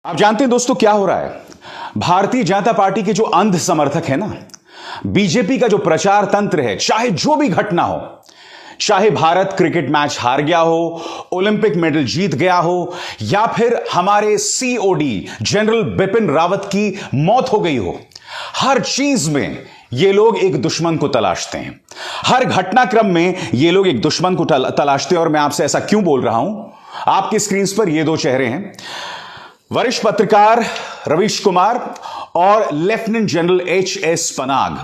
आप जानते हैं दोस्तों क्या हो रहा है। भारतीय जनता पार्टी के जो अंध समर्थक है ना, बीजेपी का जो प्रचार तंत्र है, चाहे जो भी घटना हो, चाहे भारत क्रिकेट मैच हार गया हो, ओलंपिक मेडल जीत गया हो, या फिर हमारे सीओडी जनरल बिपिन रावत की मौत हो गई हो, हर चीज में ये लोग एक दुश्मन को तलाशते हैं। हर घटनाक्रम में ये लोग एक दुश्मन को तलाशते हैं। और मैं आपसे ऐसा क्यों बोल रहा हूं? आपकी स्क्रीन पर ये दो चेहरे हैं, वरिष्ठ पत्रकार रवीश कुमार और lieutenant general HS. Panag.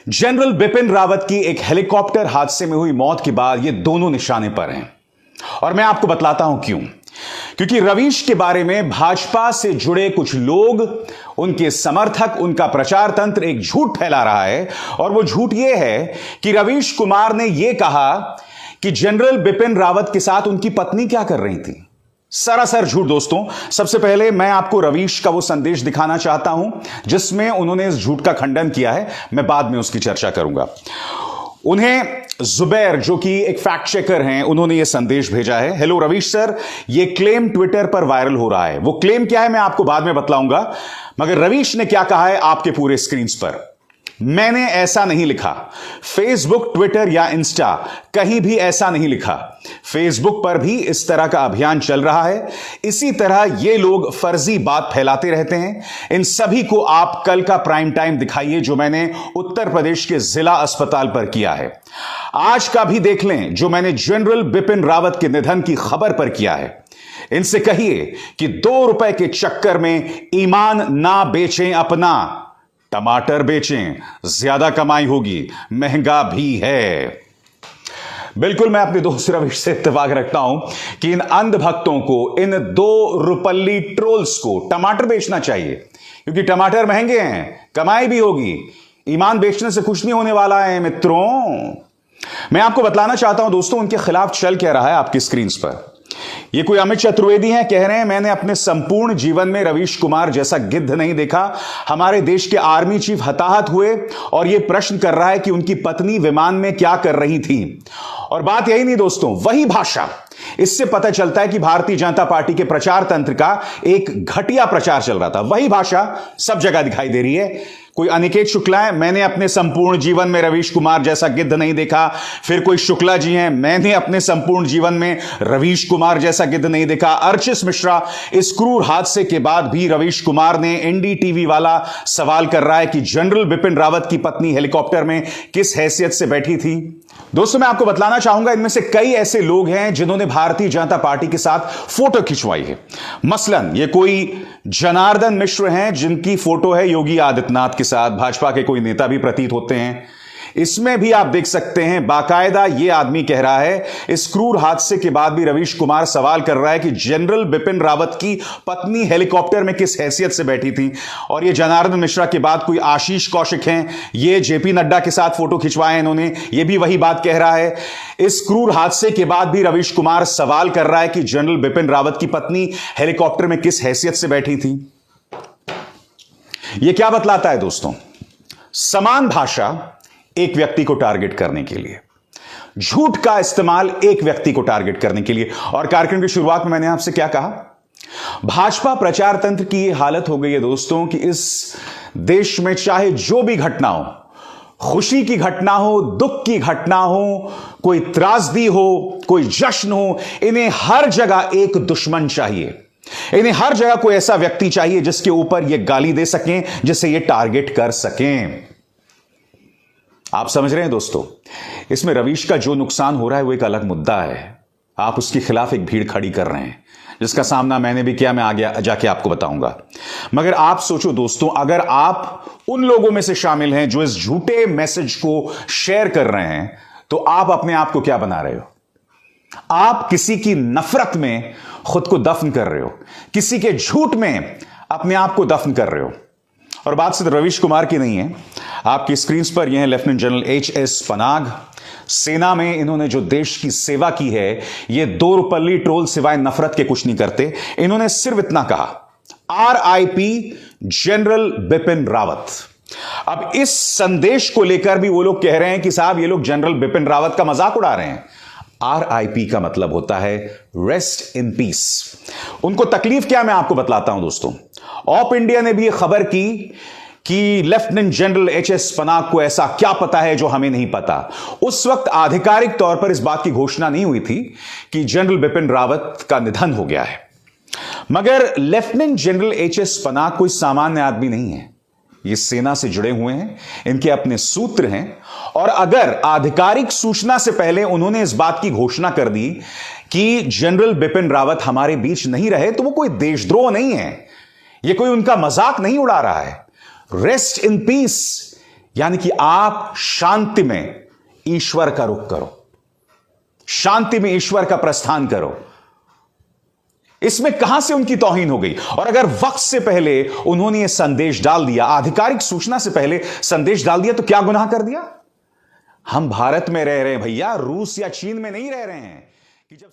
General Bipin Rawat की एक हेलीकॉप्टर हादसे में हुई मौत के बाद ये दोनों निशाने पर हैं। और मैं आपको बतलाता हूं क्यों। क्योंकि रवीश के बारे में भाजपा से जुड़े कुछ लोग, उनके समर्थक, उनका प्रचार तंत्र एक झूठ फैला रहा है। और वो झूठ ये है कि रवीश कुमार ने यह कहा कि जनरल बिपिन रावत के साथ उनकी पत्नी क्या कर रही थी। सरासर झूठ दोस्तों। सबसे पहले मैं आपको रवीश का वो संदेश दिखाना चाहता हूं जिसमें उन्होंने इस झूठ का खंडन किया है। मैं बाद में उसकी चर्चा करूंगा। उन्हें जुबैर, जो कि एक फैक्ट चेकर हैं, उन्होंने यह संदेश भेजा है। हेलो रवीश सर, यह क्लेम ट्विटर पर वायरल हो रहा है। वो क्लेम क्या है मैं आपको बाद में बतलाऊंगा, मगर रवीश ने क्या कहा है आपके पूरे स्क्रीन पर। मैंने ऐसा नहीं लिखा। फेसबुक, ट्विटर या इंस्टा कहीं भी ऐसा नहीं लिखा। फेसबुक पर भी इस तरह का अभियान चल रहा है। इसी तरह ये लोग फर्जी बात फैलाते रहते हैं। इन सभी को आप कल का प्राइम टाइम दिखाइए जो मैंने उत्तर प्रदेश के जिला अस्पताल पर किया है। आज का भी देख लें जो मैंने जनरल बिपिन रावत के निधन की खबर पर किया है। इनसे कहिए कि 2 रुपए के चक्कर में ईमान ना बेचें अपना, टमाटर बेचें, ज्यादा कमाई होगी, महंगा भी है। बिल्कुल मैं अपने दोस्त रवीश से इत्तेफाक रखता हूं कि इन अंध भक्तों को, इन 2 रुपल्ली ट्रोल्स को टमाटर बेचना चाहिए, क्योंकि टमाटर महंगे हैं, कमाई भी होगी। ईमान बेचने से कुछ नहीं होने वाला है मित्रों। मैं आपको बतलाना चाहता हूं दोस्तों उनके खिलाफ चल क्या रहा है आपकी स्क्रीन पर। ये कोई अमित चतुर्वेदी हैं, कह रहे हैं मैंने अपने संपूर्ण जीवन में रवीश कुमार जैसा गिद्ध नहीं देखा। हमारे देश के आर्मी चीफ हताहत हुए और यह प्रश्न कर रहा है कि उनकी पत्नी विमान में क्या कर रही थी। और बात यही नहीं दोस्तों, वही भाषा, इससे पता चलता है कि भारतीय जनता पार्टी के प्रचार तंत्र का एक घटिया प्रचार चल रहा था। वही भाषा सब जगह दिखाई दे रही है। कोई अनिकेत शुक्ला है, मैंने अपने संपूर्ण जीवन में रवीश कुमार जैसा गिद्ध नहीं देखा। फिर कोई शुक्ला जी हैं, मैंने अपने संपूर्ण जीवन में रवीश कुमार जैसा गिद्ध नहीं देखा। अर्चिस मिश्रा, इस क्रूर हादसे के बाद भी रवीश कुमार ने, एनडीटीवी वाला सवाल कर रहा है कि जनरल बिपिन रावत की पत्नी हेलीकॉप्टर में किस हैसियत से बैठी थी। दोस्तों मैं आपको बतलाना चाहूंगा इनमें से कई ऐसे लोग हैं जिन्होंने भारतीय जनता पार्टी के साथ फोटो खिंचवाई है। मसलन ये कोई जनार्दन मिश्र हैं जिनकी फोटो है योगी आदित्यनाथ के साथ, भाजपा के कोई नेता भी प्रतीत होते हैं। इसमें भी आप देख सकते हैं बाकायदा ये आदमी कह रहा है, इस क्रूर हादसे के बाद भी रवीश कुमार सवाल कर रहा है कि जनरल बिपिन रावत की पत्नी हेलीकॉप्टर में किस हैसियत से बैठी थी। और ये जनार्दन मिश्रा के बाद कोई आशीष कौशिक हैं, ये जेपी नड्डा के साथ फोटो खिंचवाए इन्होंने, ये भी वही बात कह रहा है। इस क्रूर हादसे के बाद भी रवीश कुमार सवाल कर रहा है कि जनरल बिपिन रावत की पत्नी हेलीकॉप्टर में किस हैसियत से बैठी थी। यह क्या बतलाता है दोस्तों? समान भाषा एक व्यक्ति को टारगेट करने के लिए, झूठ का इस्तेमाल एक व्यक्ति को टारगेट करने के लिए। और कार्यक्रम की शुरुआत में मैंने आपसे क्या कहा? भाजपा प्रचार तंत्र की यह हालत हो गई है दोस्तों कि इस देश में चाहे जो भी घटना हो, खुशी की घटना हो, दुख की घटना हो, कोई त्रासदी हो, कोई जश्न हो, इन्हें हर जगह एक दुश्मन चाहिए। इन्हें हर जगह कोई ऐसा व्यक्ति चाहिए जिसके ऊपर ये गाली दे सकें, जिसे ये टारगेट कर सकें। आप समझ रहे हैं दोस्तों? इसमें रवीश का जो नुकसान हो रहा है वो एक अलग मुद्दा है। आप उसके खिलाफ एक भीड़ खड़ी कर रहे हैं जिसका सामना मैंने भी किया, मैं आगे जाके आपको बताऊंगा। मगर आप सोचो दोस्तों, अगर आप उन लोगों में से शामिल हैं जो इस झूठे मैसेज को शेयर कर रहे हैं, तो आप अपने आप को क्या बना रहे हो? आप किसी की नफरत में खुद को दफन कर रहे हो, किसी के झूठ में अपने आप को दफन कर रहे हो। और बात सिर्फ रवीश कुमार की नहीं है। आपकी स्क्रीन पर यह है लेफ्टिनेंट जनरल एच.एस. पनाग। सेना में इन्होंने जो देश की सेवा की है, ये 2 रुपल्ली ट्रोल सिवाय नफरत के कुछ नहीं करते। इन्होंने सिर्फ इतना कहा, RIP जनरल बिपिन रावत। अब इस संदेश को लेकर भी वो लोग कह रहे हैं कि साहब ये लोग जनरल बिपिन रावत का मजाक उड़ा रहे हैं। RIP का मतलब होता है रेस्ट इन पीस। उनको तकलीफ क्या, मैं आपको बतलाता हूं दोस्तों। ऑप इंडिया ने भी यह खबर की कि लेफ्टिनेंट जनरल HS पनाग को ऐसा क्या पता है जो हमें नहीं पता। उस वक्त आधिकारिक तौर पर इस बात की घोषणा नहीं हुई थी कि जनरल बिपिन रावत का निधन हो गया है। मगर लेफ्टिनेंट जनरल HS पनाग कोई सामान्य आदमी नहीं है। ये सेना से जुड़े हुए हैं, इनके अपने सूत्र हैं, और अगर आधिकारिक सूचना से पहले उन्होंने इस बात की घोषणा कर दी कि जनरल बिपिन रावत हमारे बीच नहीं रहे, तो वो कोई देशद्रोह नहीं है, ये कोई उनका मजाक नहीं उड़ा रहा है। रेस्ट इन पीस यानी कि आप शांति में ईश्वर का रुख करो, शांति में ईश्वर का प्रस्थान करो। इसमें कहां से उनकी तौहीन हो गई? और अगर वक्त से पहले उन्होंने यह संदेश डाल दिया, आधिकारिक सूचना से पहले संदेश डाल दिया, तो क्या गुनाह कर दिया? हम भारत में रह रहे हैं भैया, रूस या चीन में नहीं रह रहे हैं कि जब